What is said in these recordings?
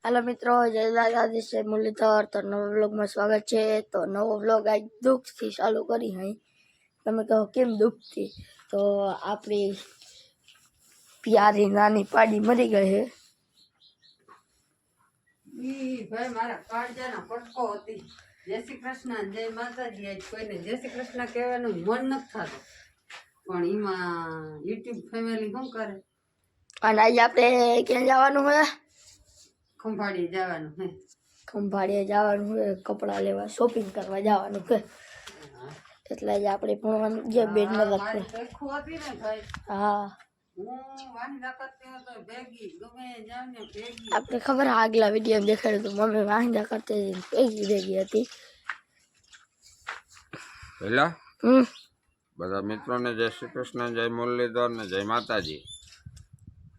Hello मित्रों, जय दादाजी से मुरलीधर। तो नवा व्लॉग में स्वागत है। तो नवो व्लॉग आज दुख थी चालू करी है। તમે કહો કેમ દુઃખથી? તો આપણી પ્યારી નાની પાડી મરી ગઈ છે. ભાઈ મારા કાળજાના પટકો હતી. જય શ્રી કૃષ્ણ, જય માતાજી. આજ કોઈને જય શ્રી કૃષ્ણ કહેવાનું મન નથી થતું, પણ એમાં યુટ્યુબ ફેમિલી શું કરે? અને આજે આપણે ક્યાં જવાનું છે? ખંભાળી જવાનું હે. ખંભાળીએ જવાનું છે, કપડાં લેવા, શોપિંગ કરવા જવાનું છે. એટલે આજે આપણે પણ જે બેડમાં રાખવું. પેખું હતી ને ભાઈ. હા, હું વાંદા કરતી હતો ભેગી, ગમે જાવ ને ભેગી. આપણે ખબર આગલા વિડીયો દેખાડ્યું હતું, મમ્મી વાંદા કરતી ભેગી હતી. પેલા બધા મિત્રોને જય શ્રી કૃષ્ણ, જય મુરલીધર ને જય માતાજી.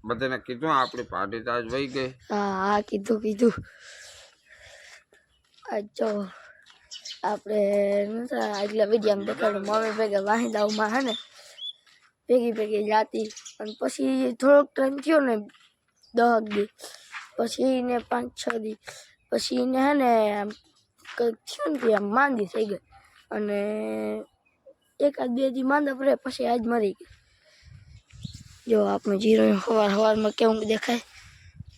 બધાને કીધું આપણી પાર્ટી તો આજ વહી ગઈ. હા, કીધું આજ જો આપણે આગલા વિડીયો દેખાડ્યું, મમ્મી ભેગા વાહિંદાઓમાં હે ને ભેગી જાતી. અને પછી થોડોક ટાઈમ થયો ને 10 દી પછી ને 5-6 દી પછી ને હે ને કંઈક થયું ને આમ માંદી થઈ ગઈ. અને 1-2 દી માંદા પડે પછી આજ મરી ગઈ. જો આપણે જીરો સવારમાં કેવું દેખાય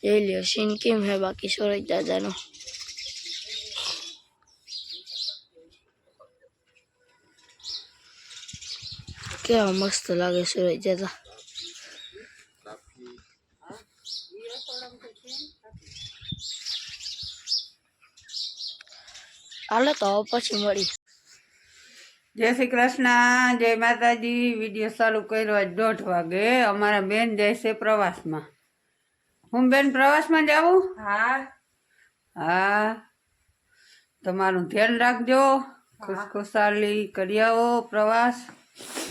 જોઈ લ્યો. સીન કેમ હે બાકી સુરજ દાદાનો? કેવા મસ્ત લાગે સુરજ દાદા. હાલો તો પછી મળી. જય શ્રી કૃષ્ણ, જય માતાજી. વિડીયો ચાલુ કર્યો આજ 1:30 વાગે. અમારા બેન જાય છે પ્રવાસમાં. હું બેન પ્રવાસમાં જાવું? હા, તમારું ધ્યાન રાખજો. ખુશખુશાલી કરી આવો પ્રવાસ.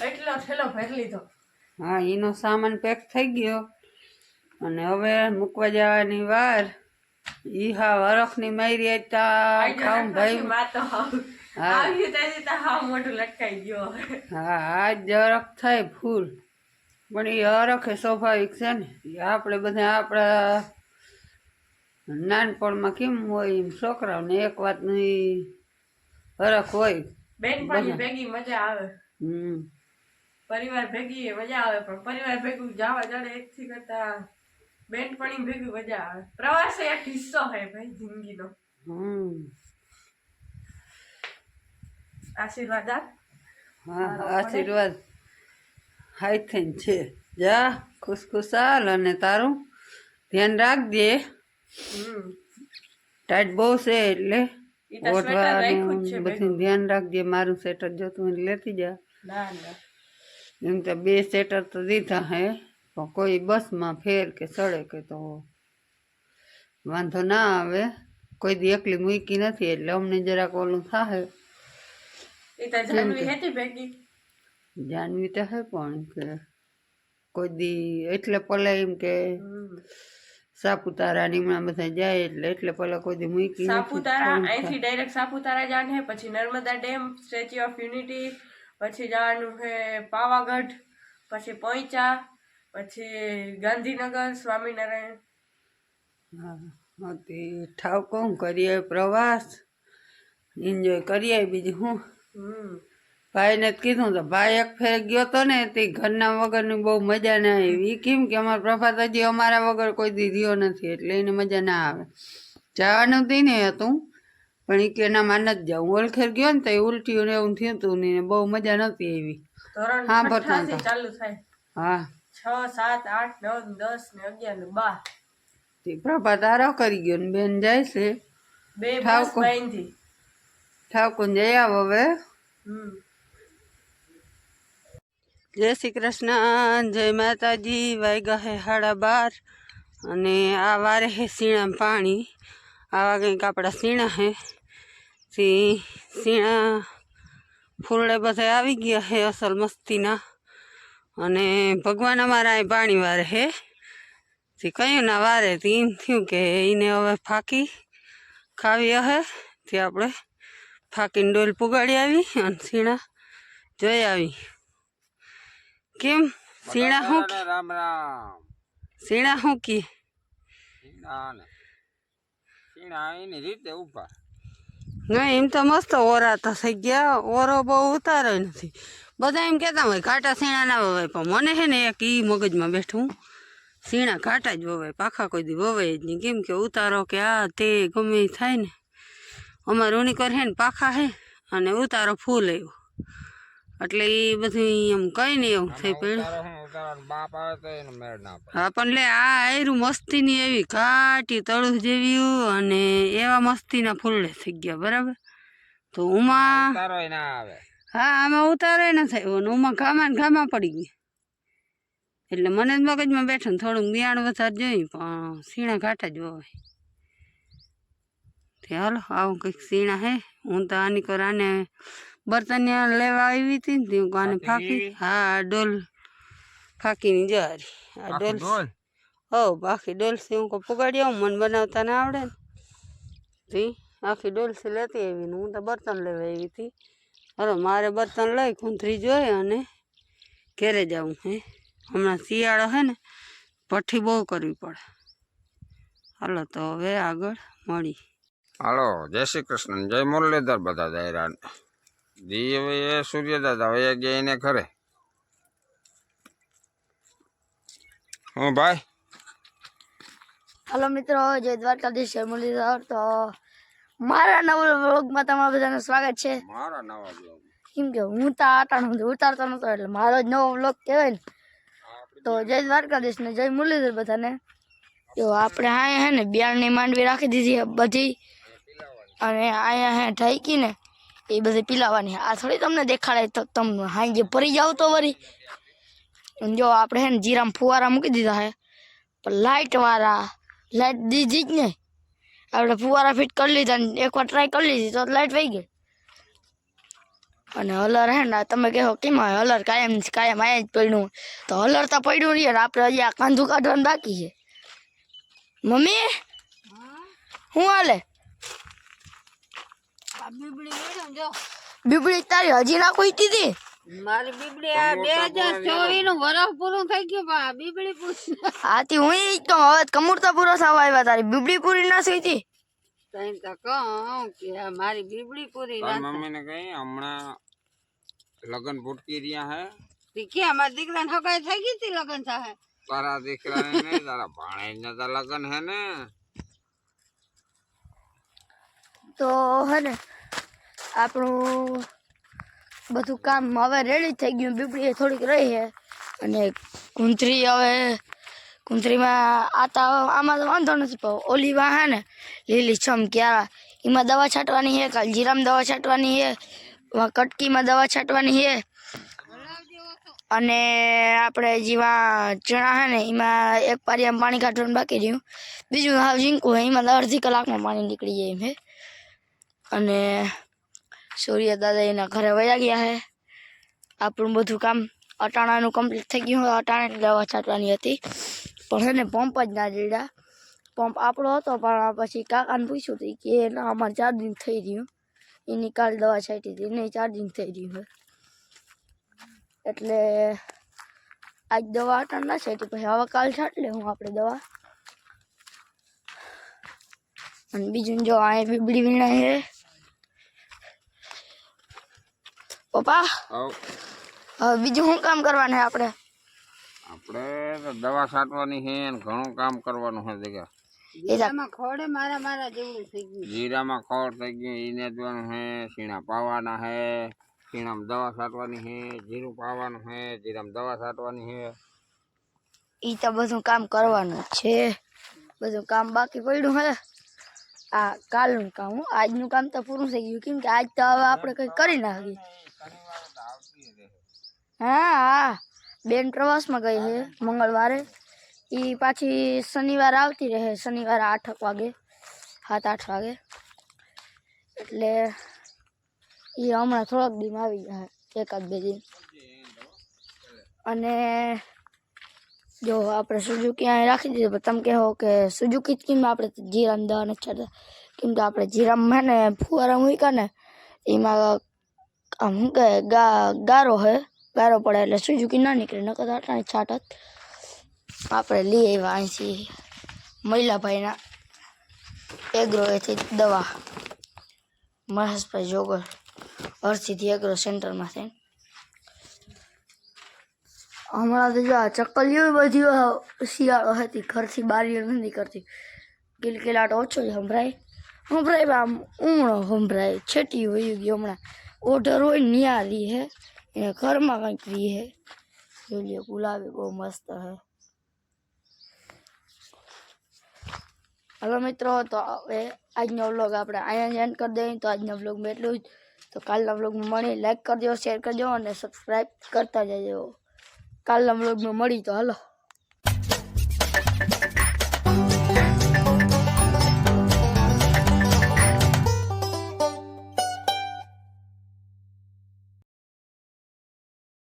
એટલો થેલો ભરી લીધો. હા, એનો સામાન પેક થઈ ગયો અને હવે મૂકવા જવાની વાર. ઈ હા વરખની મારી હતા ખાઉં ભાઈ. હા, મોટું લટકાઈ ગયો. આજ જરખ થાય ફૂલ, પણ એ હરખે સ્વાભાવિક છે ને. આપણે બધા આપણા નાનપણમાં કેમ હોય એમ છોકરાઓને એક વાતનું હરખ હોય. બેનપણી ભેગી મજા આવે. પરિવાર ભેગી મજા આવે, પણ પરિવાર ભેગું જવા જડે એકથી કરતા બેનપણી ભેગી મજા આવે. પ્રવાસ એક હિસ્સો હે ભાઈ જિંદગીનો. આશીર્વાદ આપ. હા, આશીર્વાદ હાઈ થઈને છે. જા ખુશખુશાલ અને તારું ધ્યાન રાખજે. ટાઈટ બહુ છે એટલે બધું ધ્યાન રાખજે. મારું સ્વેટર જોતું હોય લેતી જા. એમ તો 2 સ્વેટર તો દીધા હે, પણ કોઈ બસમાં ફેર કે ચડે કે તો વાંધો ના આવે. કોઈ દી એકલી મૂકી નથી એટલે અમને જરાક ઓલું થાય. જાનવી તો હે, પણ કે કોઈ દી એટલે પલે એમ કે સાપુતારા નીમણા બધા જાય એટલે પેલા કોઈ દી મૂકી સાપુતારા. અહીંથી ડાયરેક્ટ સાપુતારા જવાનું હે, પછી Narmada dam, statue of unity, પછી જવાનું છે પાવાગઢ, પછી પોઈચા, પછી ગાંધીનગર, સ્વામિનારાયણ. હા, તે ઠાવ કોણ કરીએ પ્રવાસ, એન્જોય કરીએ. બીજું હું ભાઈને કીધું તો ભાઈ એક ફેર ગયો તો ને તે ઘરના વગરની બહુ મજા ના આવી. કેમ કે અમારા પ્રભાત હજી અમારા વગર કોઈ દી રહ્યો નથી એટલે એને મજા ના આવે. જવાનું દી ને હતું, પણ એ કે ના માં નથી જાઉં. ઓલખેર ગયો ને તો એ ઉલટીયું ને એવું થયું હતું ને બહુ મજા નહોતી એવી. હા, ચાલુ થાય. હા, 6, 7, 8, 9, 10 ને 11 ને 12. તે પ્રભાત આરો કરી ગયો ને બેન જાય છે. ઠાકોર જઈ આવો હવે. જય શ્રી કૃષ્ણ, જય માતાજી. વાગ્યા હે 12:30 અને આ વારે હે સીણા પાણી. આવા કંઈક આપણા સીણા હે. સીણા ફૂલડે બધા આવી ગયા હે અસલ મસ્તીના. અને ભગવાન અમારા અહીં પાણી વારે હે. તે કયું ના વારે એમ થયું કે એને હવે ફાંકી ખાવી હે. તે આપણે ફાંકીને ડોલ પુગાડી આવી અને સીણા જોઈ આવી. કેમ સીણા શું? રામ રામ. સીણા શું કી? સીણા એની રીતે ઊભા. ના એમ તો મસ્ત ઓરાતા થઈ ગયા, ઓરો બહુ ઉતારો નથી. બધા એમ કહેતા હોય કાંટા સીણા ના વવાય, પણ મને છે ને એક ઈ મગજમાં બેઠું, સીણા કાંટા જ વવાય, પાખા કોઈ દી વવાય જ નહીં. કેમ કે ઉતારો કે આ તે ગમે ઈ થાય ને. અમારે ઉણીકર હે ને પાખા હે અને ઉતારો ફૂલ આવ્યો, એટલે એ બધું એમ કઈ નહીં એવું થઈ પડ્યું. ઉતારો બાપ આવે તો એનો મેળ ના પડે. હા પણ લે આ આયરું મસ્તીની એવી ઘાટી તળું જેવી અને એવા મસ્તીના ફૂલડે થઈ ગયા બરાબર. તો ઉમાં ઉતારો ના આવે. હા આમાં ઉતારે ન થયો ને ઉમાં ઘામાં ને ઘામાં પડી ગઈ. એટલે મને જ મગજમાં બેઠું ને થોડુંક બિયાણ વધારે જોયું, પણ સીણા ઘાટા જ વવાય. તે હાલો આવું કંઈક સીણા હે. હું તો આની કર આને બર્તન લેવા આવી હતી ને હું આને ફાંકી. હા ડોલ ફાંકીની જવારી આ ડોલ. હો આખી ડોલસી હું પુગાડી આવું, મને બનાવતા ના આવડે ને. જી આખી ડોલસી લેતી આવી ને હું તો બર્તન લેવા આવી હતી. હાલો મારે બર્તન લઈ કુંથરી જોઈ અને ઘેરે જવું હે. હમણાં શિયાળો હે ને ભઠ્ઠી બહુ કરવી પડે. હાલો તો હવે આગળ મળી. હાલો જય શ્રી કૃષ્ણ, જય મુરલીધર બધા દાયરા. દી હવે એ સૂર્યદાદા હવે ગયા એને ઘરે. હું ભાઈ હાલો મિત્રો, જય દ્વારકાધીશ, જય મુરલીધર. તો મારા નવા વ્લોગમાં તમારા બધાનું સ્વાગત છે. મારા નવા બ્લોગ. કેમ કે હું તો આટાણું ઉતારતો નતો એટલે મારો જ નવો વ્લોગ કહેવાય ને. તો જય દ્વારકાધીશ ને જય મુરલીધર બધાને. તો આપણે અહીંયા હે ને બિયાણની માંડવી રાખી દીધી છે બધી, અને અહીંયા હે ઢાંકી ને એ બધી પીલાવાની. આ થોડી તમને દેખાડે તો તમે હાંજે ભરી જાવ તો વળી. જો આપણે હે ને જીરામાં ફુવારા મૂકી દીધા હે, પણ લાઇટ દીધી જ નહીં. આપણે ફુવારા ફિટ કરી લીધા ને એકવાર ટ્રાય કરી લીધી તો લાઇટ વહી ગઈ. અને હલર હે ને તમે કહો કેમ હલર કાયમ આયા જ પડ્યું, તો હલર તો પડ્યું નહીં. આપણે હજી આ કાંધું કાઢવાનું બાકી છે. મમ્મી શું હાલે? બીબડી તારી હજી ના કોઈ દીધી? મારી બીબડી આ 2024 નું વરસ પૂરું થઈ ગયું, પણ બીબડી પૂરી. આથી હું ઈ તો હવે કમુરતા પૂરો થવા આવ્યા, તારી બીબડી પૂરી ના થઈ હતી. તઈ તો કહું કે મારી બીબડી પૂરી ના મમ્મી ને કઈ હમણાં લગન ભૂટકી રહ્યા હે. થઈ. કે અમારા દીકરાને હગાઈ થઈ ગઈ હતી લગન થાય. તારા દીકરા ને તારા ભાણેજ ને તો લગન હે ને. તો હે ને આપણું બધું કામ હવે રેડી થઈ ગયું. બીબડી થોડીક રહી છે અને કુંથરીમાં આમાં તો વાંધો નથી, પણ ઓલીમાં હે ને લીલી છમ ક્યારા એમાં દવા છાંટવાની છે, કાલ જીરામાં દવા છાંટવાની છે, કટકીમાં દવા છાંટવાની છે. અને આપણે જેમાં ચણા છે ને એમાં એક પારિયામાં પાણી કાઢવાનું બાકી રહ્યું. બીજું હાવ ઝીંકું છે, એમાં અડધી કલાકમાં પાણી નીકળી જાય એમ છે. અને સૂર્ય દાદા એના ઘરે વયા ગયા છે. આપણું બધું કામ અટાણાનું કમ્પ્લીટ થઈ ગયું. અટાણાની દવા છાંટવાની હતી, પણ છે ને પંપ જ ના જડ્યા. પંપ આપણો હતો, પણ પછી કાકાને પૂછ્યું હતું કે ના અમારે ચાર્જિંગ થઈ રહ્યું. એની કાલ દવા છાંટી હતી, એને ચાર્જિંગ થઈ રહ્યું છે. એટલે આજ દવા અટાણ ના છાંટી, પછી હવે કાલ છાંટી લે હું આપણે દવા. અને બીજું જો આ બીબડી વીણા છે. પપ્પા હવે બીજું શું કામ કરવાનું છે આપણે? આપણે તો દવા છાંટવાની છે ને ઘણું કામ કરવાનું છે. જગ્યા જીરામાં ખોડે મારા જેવું થઈ ગયું. જીરામાં ખોળ થઈ ગયું, એને જોવાનું છે. સીણા પાવાના છે, સીણામાં દવા છાંટવાની છે. જીરું પાવાનું છે, જીરામાં દવા છાંટવાની છે. એ તો બધું કામ કરવાનું છે. બધું કામ બાકી પડ્યું હે. આ કાલનું કામ, આજનું કામ તો પૂરું થઈ ગયું. કેમ કે આજ તો હવે આપણે કંઈ કરી નાખીએ. હા બેન પ્રવાસમાં ગઈ છે મંગળવારે. એ પાછી શનિવારે આવતી રહે, શનિવારે 8 વાગે, 7-8 વાગે. એટલે એ હમણાં થોડાક દીમાં આવી જાય, 1-2 દિન. અને જો આપણે સુઝુકી અહીં રાખી દીધું. તમે કહો કે સુઝુકી જ કેમ આપણે જીરામાં દવા નથી છાંટતા? કેમ કે આપણે જીરામાં હે ને ફુવારા મૂક્યા ને એમાં આમ શું કહે ગારો પડે એટલે સુઝુકી ના નીકળે. નકર આટાની છાંટત. આપણે લઈ આવ્યા અહીંથી મહિલાભાઈના એગ્રો એથી દવા મહેશભાઈ જોગર હરસીથી એગ્રો સેન્ટરમાંથી હમણાં તો જો આ ચક્કલીઓ બધી શિયાળો હતી ઘરથી બારી નથી કરતી કિલકિલાટ ઓછો જ સંભળાય આમ ઉમણો સંભળાય છેટી વહી ગયો હમણાં ઓઢર હોય નિયારી હે એને ઘરમાં કંઈક રી હે જોઈએ ગુલાબી બહુ મસ્ત હે હલો મિત્રો તો હવે આજનો વ્લોગ આપણે અહીંયા એન્ડ કરી દઈએ તો આજના વ્લોગમાં એટલું જ તો કાલના વ્લોગમાં મળી લાઈક કરજો શેર કરજો અને સબસ્ક્રાઈબ કરતા જજો કાલના વ્લોગમાં મળી તો હાલો